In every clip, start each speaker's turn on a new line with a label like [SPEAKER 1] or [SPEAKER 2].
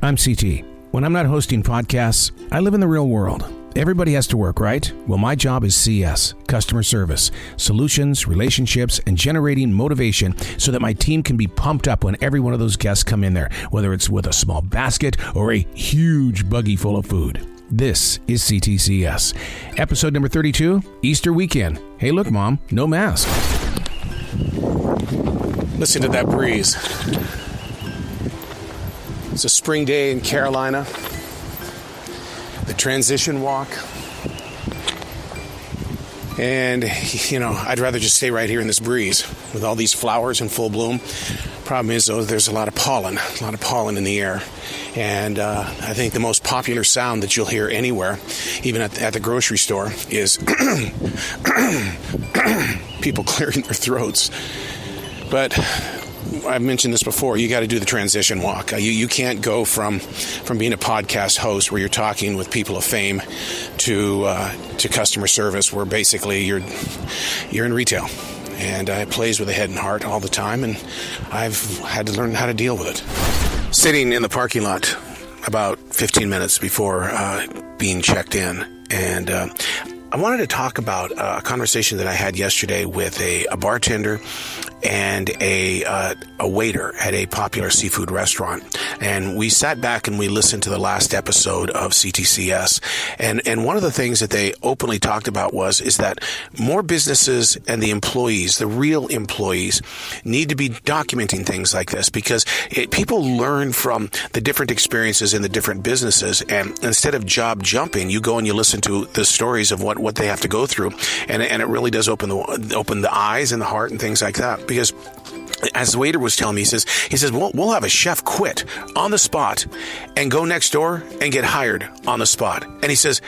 [SPEAKER 1] I'm CT. When I'm not hosting podcasts, I live in the real world. Everybody has to work, right? Well, my job is CS, customer service, solutions, relationships, and generating motivation so that my team can be pumped up when every one of those guests come in there, whether it's with a small basket or a huge buggy full of food. This is C.T.C.S. Episode number 32, Easter weekend. Hey, look, Mom, no mask. Listen to that breeze. It's a spring day in Carolina. The transition walk. And, I'd rather just stay right here in this breeze with all these flowers in full bloom. Problem is, though, there's a lot of pollen in the air. And I think the most popular sound that you'll hear anywhere, even at the grocery store, is people clearing their throats. But I've mentioned this before. You got to do the transition walk. You can't go from being a podcast host where you're talking with people of fame to customer service where basically you're in retail. And it plays with the head and heart all the time, and I've had to learn how to deal with it. Sitting in the parking lot about 15 minutes before being checked in, and I wanted to talk about a conversation that I had yesterday with a bartender and a waiter at a popular seafood restaurant. And we sat back and we listened to the last episode of C.T.C.S. And one of the things that they openly talked about is that more businesses and the employees, the real employees, need to be documenting things like this because people learn from the different experiences in the different businesses. And instead of job jumping, you go and you listen to the stories of what they have to go through. And it really does open the eyes and the heart and things like that. Because as the waiter was telling me, he says, we'll have a chef quit on the spot and go next door and get hired on the spot. And he says,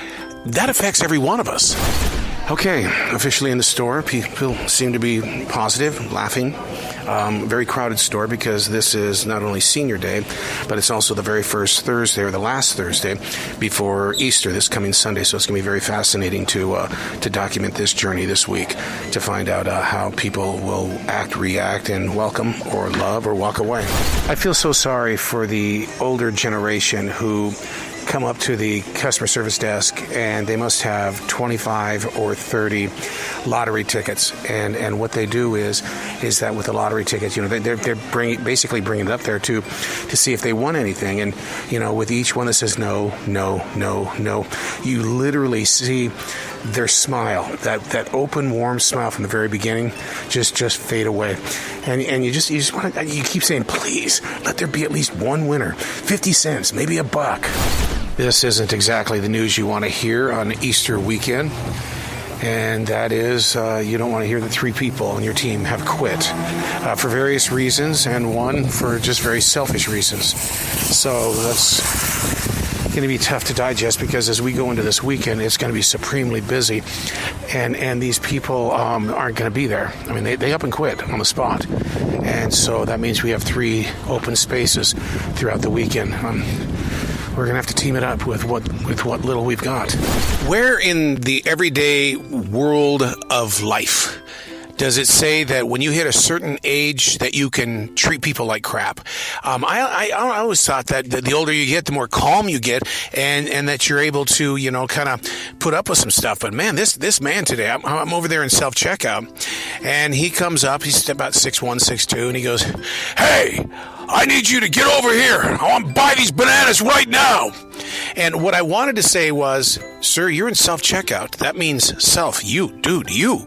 [SPEAKER 1] that affects every one of us. Okay, officially in the store, people seem to be positive, laughing. Very crowded store because this is not only senior day, but it's also the very first Thursday or the last Thursday before Easter this coming Sunday. So it's going to be very fascinating to document this journey this week to find out how people will act, react, and welcome or love or walk away. I feel so sorry for the older generation who come up to the customer service desk and they must have 25 or 30 lottery tickets, and what they do is that with the lottery tickets, they're basically bringing it up there to see if they won anything, and with each one that says no, you literally see their smile, that open, warm smile from the very beginning, just fade away, and you just want to, you keep saying, please let there be at least one winner, 50 cents, maybe $1. This isn't exactly the news you want to hear on Easter weekend, and that is you don't want to hear that 3 people on your team have quit for various reasons, and one for just very selfish reasons. So that's going to be tough to digest because as we go into this weekend, it's going to be supremely busy, and these people aren't going to be there. I mean, they up and quit on the spot, and so that means we have 3 open spaces throughout the weekend. We're going to have to team it up with what little we've got. Where in the everyday world of life does it say that when you hit a certain age that you can treat people like crap? I always thought that the older you get, the more calm you get, and that you're able to, kind of put up with some stuff. But man, this man today, I'm over there in self-checkout, and he comes up, he's about 6'1", 6'2", and he goes, "Hey, I need you to get over here. I want to buy these bananas right now." And what I wanted to say was, sir, you're in self-checkout. That means self. You, dude, you.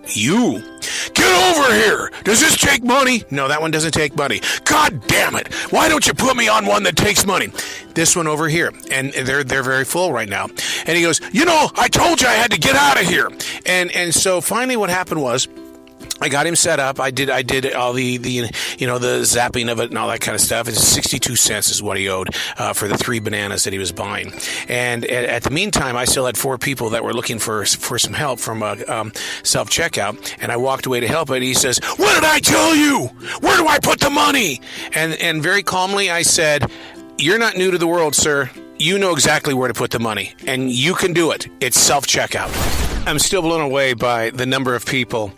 [SPEAKER 1] Get over here. Does this take money? No, that one doesn't take money. God damn it. Why don't you put me on one that takes money? This one over here. And they're very full right now. And he goes, I told you I had to get out of here. And so finally what happened was, I got him set up. I did all the zapping of it and all that kind of stuff. It's 62 cents is what he owed for the 3 bananas that he was buying. And at the meantime, I still had 4 people that were looking for some help from self-checkout. And I walked away to help it. He says, "What did I tell you? Where do I put the money?" And very calmly I said, "You're not new to the world, sir. You know exactly where to put the money, and you can do it. It's self-checkout." I'm still blown away by the number of people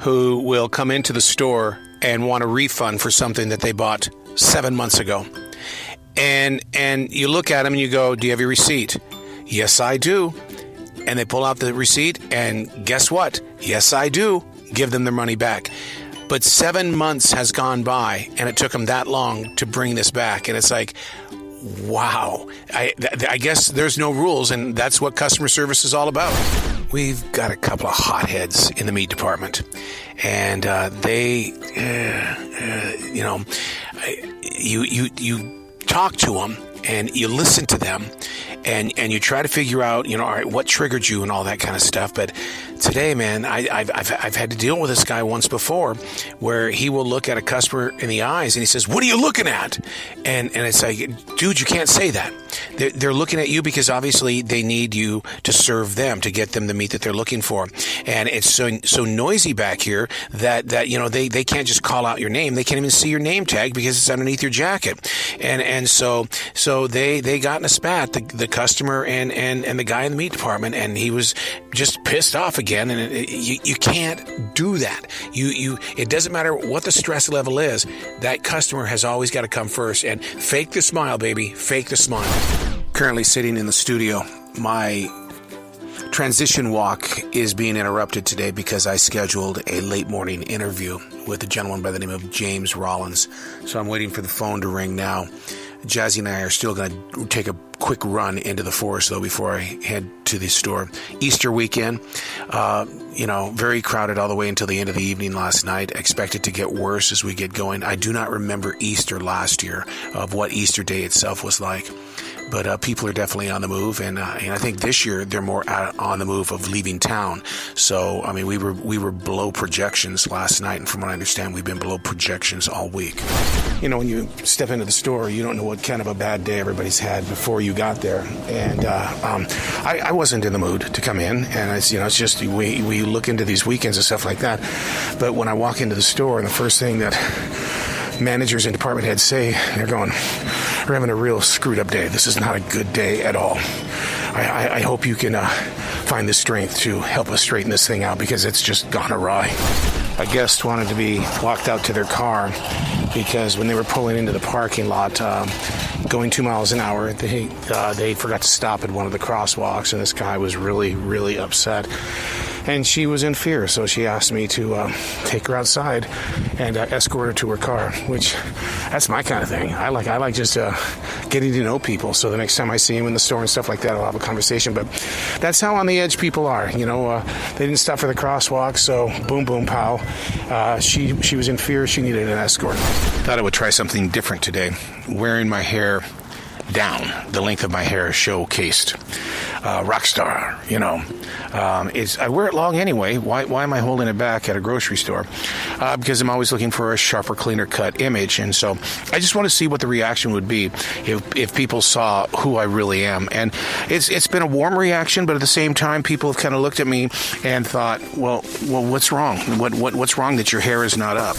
[SPEAKER 1] who will come into the store and want a refund for something that they bought 7 months ago. And you look at them and you go, do you have your receipt? Yes, I do. And they pull out the receipt, and guess what? Yes, I do. Give them their money back. But 7 months has gone by, and it took them that long to bring this back. And it's like, wow. I guess there's no rules, and that's what customer service is all about. We've got a couple of hotheads in the meat department, and you talk to them and you listen to them, and you try to figure out, all right, what triggered you and all that kind of stuff. But today, man, I've had to deal with this guy once before, where he will look at a customer in the eyes and he says, "What are you looking at?" And it's like, dude, you can't say that. They're looking at you because obviously they need you to serve them, to get them the meat that they're looking for. And it's so noisy back here that they can't just call out your name. They can't even see your name tag because it's underneath your jacket. And so they got in a spat, the customer and the guy in the meat department, and he was just pissed off again. And you can't do that. It doesn't matter what the stress level is. That customer has always got to come first, and fake the smile, baby. Fake the smile. Currently sitting in the studio. My transition walk is being interrupted today because I scheduled a late morning interview with a gentleman by the name of James Rollins. So I'm waiting for the phone to ring now. Jazzy and I are still going to take a quick run into the forest, though, before I head to the store. Easter weekend, very crowded all the way until the end of the evening last night. Expect it to get worse as we get going. I do not remember Easter last year, of what Easter Day itself was like. But people are definitely on the move, and I think this year they're more on the move of leaving town. So, I mean, we were below projections last night, and from what I understand, we've been below projections all week. When you step into the store, you don't know what kind of a bad day everybody's had before you got there. And I wasn't in the mood to come in, and it's just we look into these weekends and stuff like that. But when I walk into the store, and the first thing that managers and department heads say, they're going, "We're having a real screwed up day. This is not a good day at all. I hope you can find the strength to help us straighten this thing out, because it's just gone awry." A guest wanted to be walked out to their car because when they were pulling into the parking lot, going 2 miles an hour, they forgot to stop at one of the crosswalks, and this guy was really, really upset. And she was in fear, so she asked me to take her outside and escort her to her car, which, that's my kind of thing. I like just getting to know people, so the next time I see him in the store and stuff like that, I'll have a conversation. But that's how on the edge people are, They didn't stop for the crosswalk, so boom, boom, pow. She was in fear. She needed an escort. Thought I would try something different today. Wearing my hair down, the length of my hair showcased. Rock star, I wear it long anyway. Why am I holding it back at a grocery store? Because I'm always looking for a sharper, cleaner cut image. And so I just want to see what the reaction would be if people saw who I really am. And it's been a warm reaction, but at the same time, people have kind of looked at me and thought, well, what's wrong? What's wrong that your hair is not up?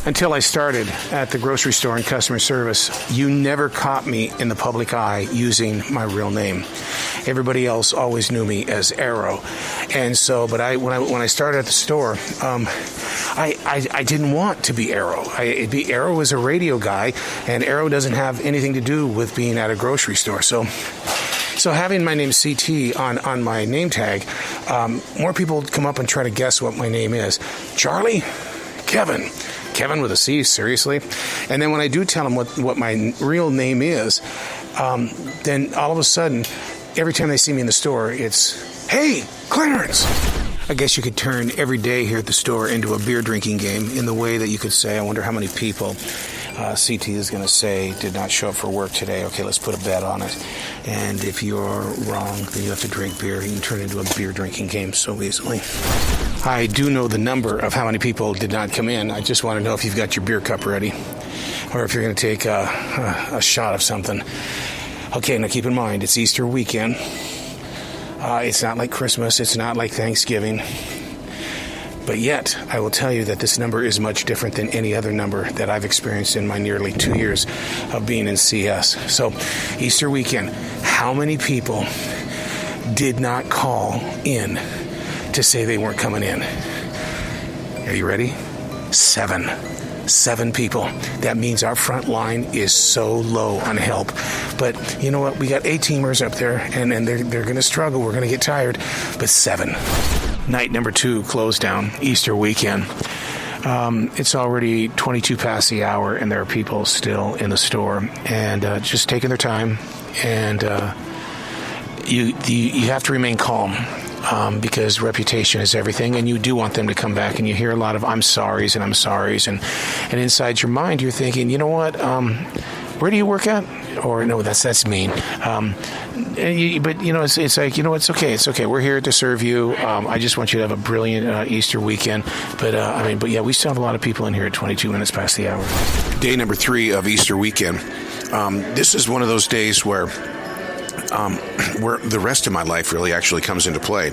[SPEAKER 1] Until I started at the grocery store in customer service, you never caught me in the public eye using my real name. Everybody else always knew me as Arrow. And so, but when I started at the store, I didn't want to be Arrow. Arrow is a radio guy, and Arrow doesn't have anything to do with being at a grocery store. So having my name CT on my name tag, more people come up and try to guess what my name is. Charlie? Kevin with a C, seriously? And then when I do tell them what my real name is, then all of a sudden, every time they see me in the store, it's, "Hey, Clarence!" I guess you could turn every day here at the store into a beer drinking game in the way that you could say, I wonder how many people CT is going to say did not show up for work today. Okay, let's put a bet on it. And if you're wrong, then you have to drink beer. You can turn it into a beer drinking game so easily. I do know the number of how many people did not come in. I just want to know if you've got your beer cup ready, or if you're going to take a shot of something. Okay, now keep in mind, it's Easter weekend. It's not like Christmas. It's not like Thanksgiving. But yet, I will tell you that this number is much different than any other number that I've experienced in my nearly 2 years of being in CS. So, Easter weekend, how many people did not call in to say they weren't coming in? Are you ready? 7. 7 people. That means our front line is so low on help. But you know what? We got 8 teamers up there, and they're going to struggle. We're going to get tired. But 7. Night number 2, close down, Easter weekend. It's already 22 past the hour, and there are people still in the store and just taking their time. And you have to remain calm. Because reputation is everything, and you do want them to come back, and you hear a lot of I'm sorry's, and inside your mind you're thinking, you know what, where do you work at? Or no, that's mean. But you know, it's like, you know, it's okay. We're here to serve you. I just want you to have a brilliant Easter weekend. But yeah, we still have a lot of people in here at 22 minutes past the hour. Day number 3 of Easter weekend. This is one of those days where the rest of my life really actually comes into play.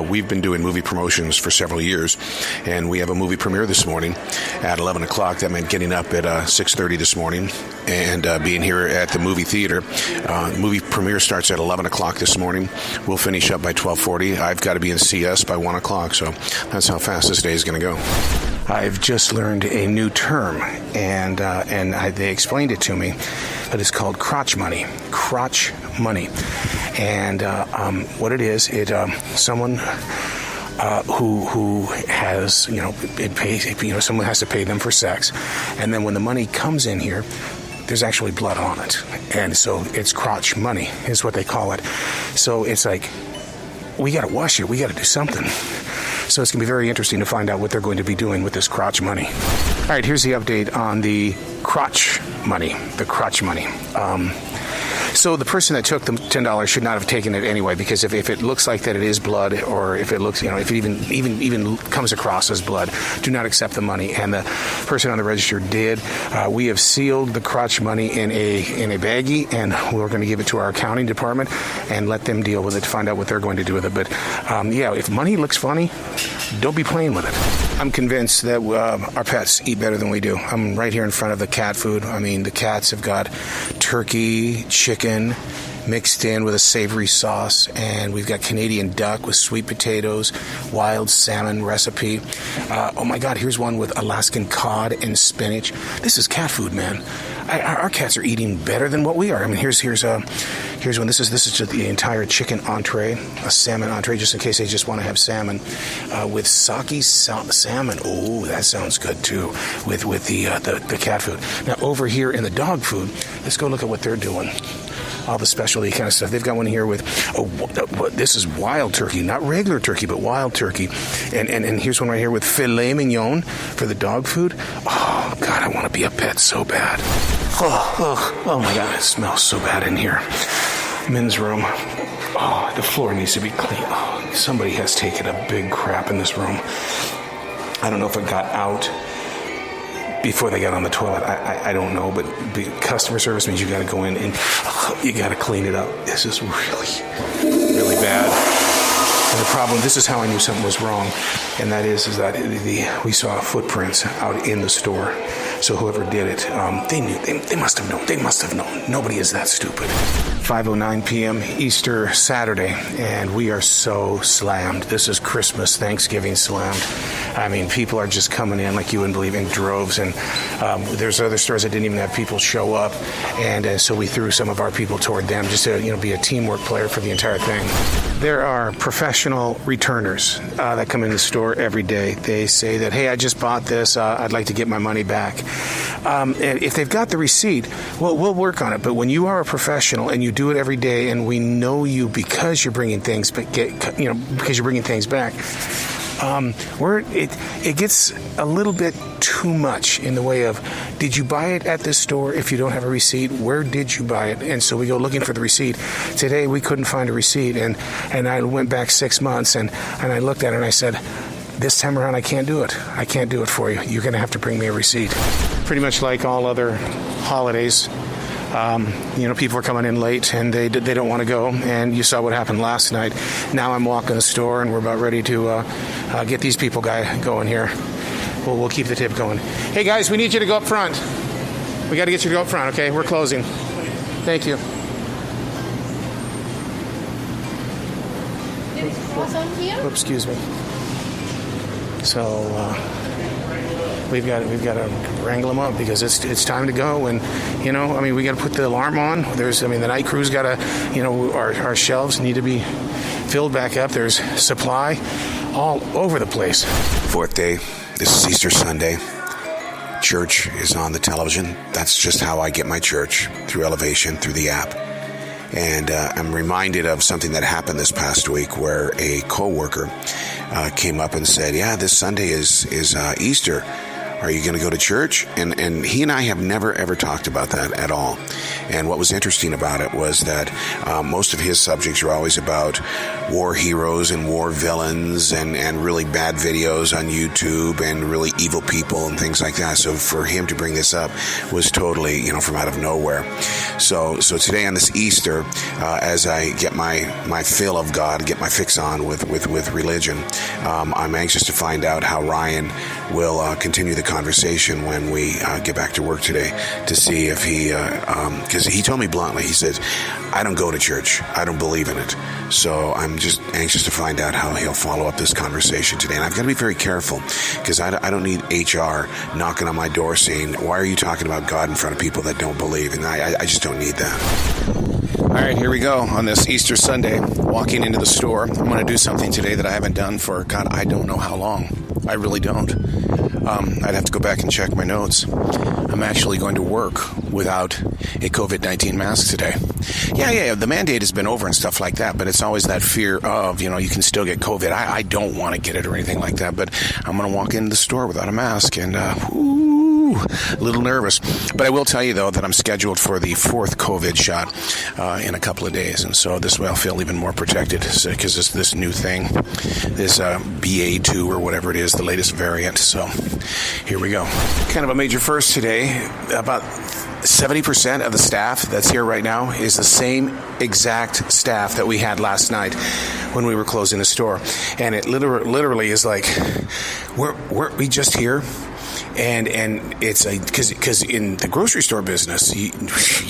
[SPEAKER 1] We've been doing movie promotions for several years, and we have a movie premiere this morning at 11 o'clock. That meant getting up at 6:30 this morning and being here at the movie theater. Movie premiere starts at 11 o'clock this morning. We'll finish up by 12:40. I've got to be in C.S. by 1 o'clock, so that's how fast this day is going to go. I've just learned a new term, and they explained it to me, but it's called crotch money. Crotch money. And what it is, someone who has, it pays, someone has to pay them for sex, and then when the money comes in here, there's actually blood on it, and so it's crotch money is what they call it. So it's like, we got to wash it, we got to do something. So it's going to be very interesting to find out what they're going to be doing with this crotch money. All right, here's the update on the crotch money. The crotch money. So the person that took the $10 should not have taken it anyway, because if it looks like that it is blood, or if it looks, if it even comes across as blood, do not accept the money. And the person on the register did. We have sealed the crotch money in a baggie, and we're going to give it to our accounting department and let them deal with it to find out what they're going to do with it. But if money looks funny, don't be playing with it. I'm convinced that our pets eat better than we do. I'm right here in front of the cat food. I mean, the cats have got turkey, chicken, mixed in with a savory sauce, and we've got Canadian duck with sweet potatoes, wild salmon recipe. Oh my God, here's one with Alaskan cod and spinach. This is cat food, man. Our cats are eating better than what we are. I mean, here's one. This is just the entire chicken entree, a salmon entree, just in case they just want to have salmon, with sake salmon. Oh, that sounds good too. With the cat food. Now over here in the dog food, let's go look at what they're doing. All the specialty kind of stuff. They've got one here with, this is wild turkey, not regular turkey, but wild turkey. And here's one right here with filet mignon for the dog food. Oh, God, I want to be a pet so bad. Oh my God, it smells so bad in here. Men's room. Oh, the floor needs to be clean. Oh, somebody has taken a big crap in this room. I don't know if it got out before they got on the toilet. I don't know, but customer service means you got to go in and you got to clean it up. This is really, really bad. And the problem, this is how I knew something was wrong, and that is that we saw footprints out in the store. So whoever did it, they knew. They must have known. They must have known. Nobody is that stupid. 5:09 p.m. Easter Saturday, and we are so slammed. This is Christmas, Thanksgiving slammed. I mean, people are just coming in like you wouldn't believe, in droves, and there's other stores that didn't even have people show up, and so we threw some of our people toward them just to be a teamwork player for the entire thing. There are professional returners that come in the store every day. They say that, hey, I just bought this. I'd like to get my money back. And if they've got the receipt, well, we'll work on it. But when you are a professional and you do it every day, and we know you because you're bringing things, because you're bringing things back, it gets a little bit too much in the way of, did you buy it at this store? If you don't have a receipt, where did you buy it? And so we go looking for the receipt. Today we couldn't find a receipt, and I went back 6 months, and I looked at it and I said, this time around I can't do it. I can't do it for you. You're going to have to bring me a receipt. Pretty much like all other holidays, people are coming in late and they don't want to go, and you saw what happened last night. Now I'm walking the store and we're about ready to get these people going here. We'll keep the tip going. Hey guys, we need you to go up front. We got to get you to go up front, okay? We're closing. Thank you. Oh, excuse me. So we've got to wrangle them up because it's time to go. And we got to put the alarm on. The night crew's got to, our shelves need to be filled back up. There's supply all over the place.
[SPEAKER 2] Fourth day. This is Easter Sunday. Church is on the television. That's just how I get my church, through Elevation, through the app. And I'm reminded of something that happened this past week where a co-worker came up and said, yeah, this Sunday is Easter. Are you going to go to church? And he and I have never, ever talked about that at all. And what was interesting about it was that most of his subjects are always about war heroes and war villains and really bad videos on YouTube and really evil people and things like that. So for him to bring this up was totally, from out of nowhere. So today on this Easter, as I get my fill of God, get my fix on with religion, I'm anxious to find out how Ryan will continue the conversation when we get back to work today to see if he, because he told me bluntly, he says, I don't go to church. I don't believe in it. So I'm just anxious to find out how he'll follow up this conversation today. And I've got to be very careful because I don't need HR knocking on my door saying, why are you talking about God in front of people that don't believe? And I just don't need that.
[SPEAKER 1] All right, here we go on this Easter Sunday, walking into the store. I'm going to do something today that I haven't done for, God, I don't know how long. I really don't. I'd have to go back and check my notes. I'm actually going to work without a COVID-19 mask today. Yeah, the mandate has been over and stuff like that, but it's always that fear of, you can still get COVID. I don't want to get it or anything like that, but I'm going to walk into the store without a mask and, a little nervous. But I will tell you, though, that I'm scheduled for the 4th COVID shot in a couple of days. And so this way I'll feel even more protected because it's this new thing, this BA2 or whatever it is, the latest variant. So here we go. Kind of a major first today. About 70% of the staff that's here right now is the same exact staff that we had last night when we were closing the store. And it literally is like, weren't we just here? And it's because in the grocery store business,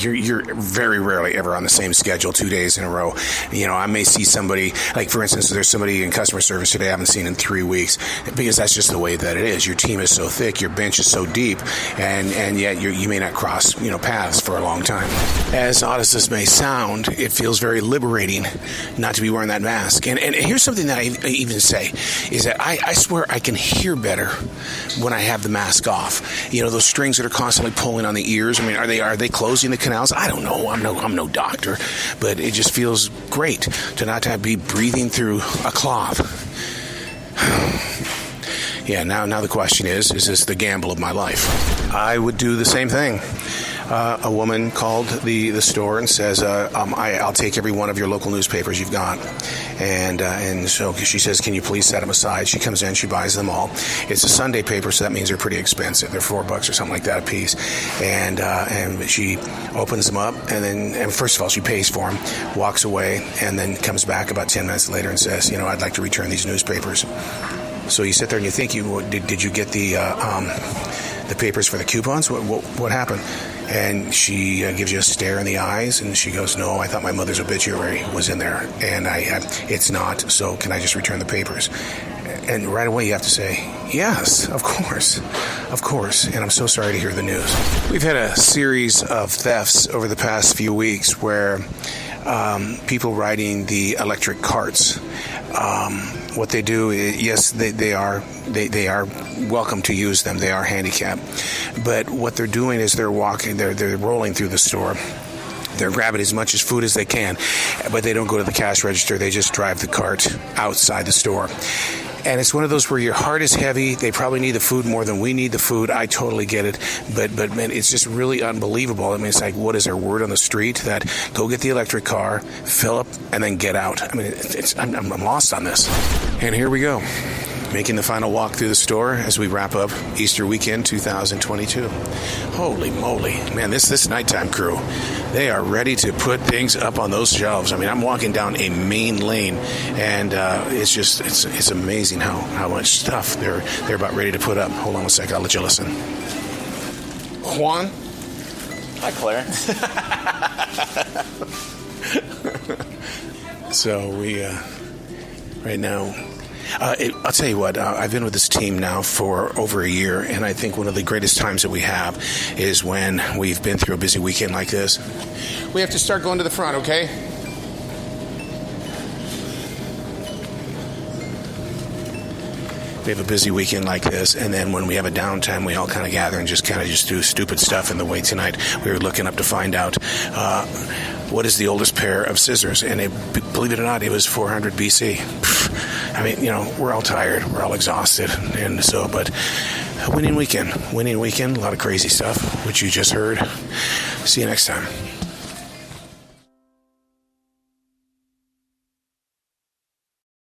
[SPEAKER 1] you're very rarely ever on the same schedule 2 days in a row. I may see somebody, like for instance, there's somebody in customer service today I haven't seen in 3 weeks because that's just the way that it is. Your team is so thick, your bench is so deep, and yet you may not cross paths for a long time. As odd as this may sound, it feels very liberating not to be wearing that mask. And here's something that I even say is that I swear I can hear better when I have the mask off. Those strings that are constantly pulling on the ears. Are they closing the canals? I don't know. I'm no doctor, but it just feels great to not have to be breathing through a cloth. Yeah. Now the question is this the gamble of my life? I would do the same thing. A woman called the store and says, I'll take every one of your local newspapers you've got. And so she says, can you please set them aside? She comes in, she buys them all. It's a Sunday paper, so that means they're pretty expensive. They're $4 or something like that a piece. And she opens them up, and first of all, she pays for them, walks away, and then comes back about 10 minutes later and says, I'd like to return these newspapers. So you sit there and you think, did you get the papers for the coupons? What happened? And she gives you a stare in the eyes, and she goes, no, I thought my mother's obituary was in there, and it's not, so can I just return the papers? And right away you have to say, yes, of course, and I'm so sorry to hear the news. We've had a series of thefts over the past few weeks where people riding the electric carts, what they do is, yes, they are welcome to use them. They are handicapped. But what they're doing is they're rolling through the store. They're grabbing as much as food as they can, but they don't go to the cash register. They just drive the cart outside the store. And it's one of those where your heart is heavy. They probably need the food more than we need the food. I totally get it. But man, it's just really unbelievable. It's like, what is our word on the street? That go get the electric car, fill up, and then get out. I'm lost on this. And here we go, making the final walk through the store as we wrap up Easter weekend 2022. Holy moly. Man, this nighttime crew, they are ready to put things up on those shelves. I'm walking down a main lane, and it's amazing how much stuff they're about ready to put up. Hold on a sec, I'll let you listen. Juan?
[SPEAKER 3] Hi, Claire.
[SPEAKER 1] So we, right now, I'll tell you what, I've been with this team now for over a year, and I think one of the greatest times that we have is when we've been through a busy weekend like this. We have to start going to the front, okay? We have a busy weekend like this, and then when we have a downtime, we all kind of gather and just do stupid stuff. In the way tonight, we were looking up to find out what is the oldest pair of scissors, and believe it or not, it was 400 BC. I mean, we're all tired, we're all exhausted, and so, but winning weekend, a lot of crazy stuff, which you just heard. See you next time.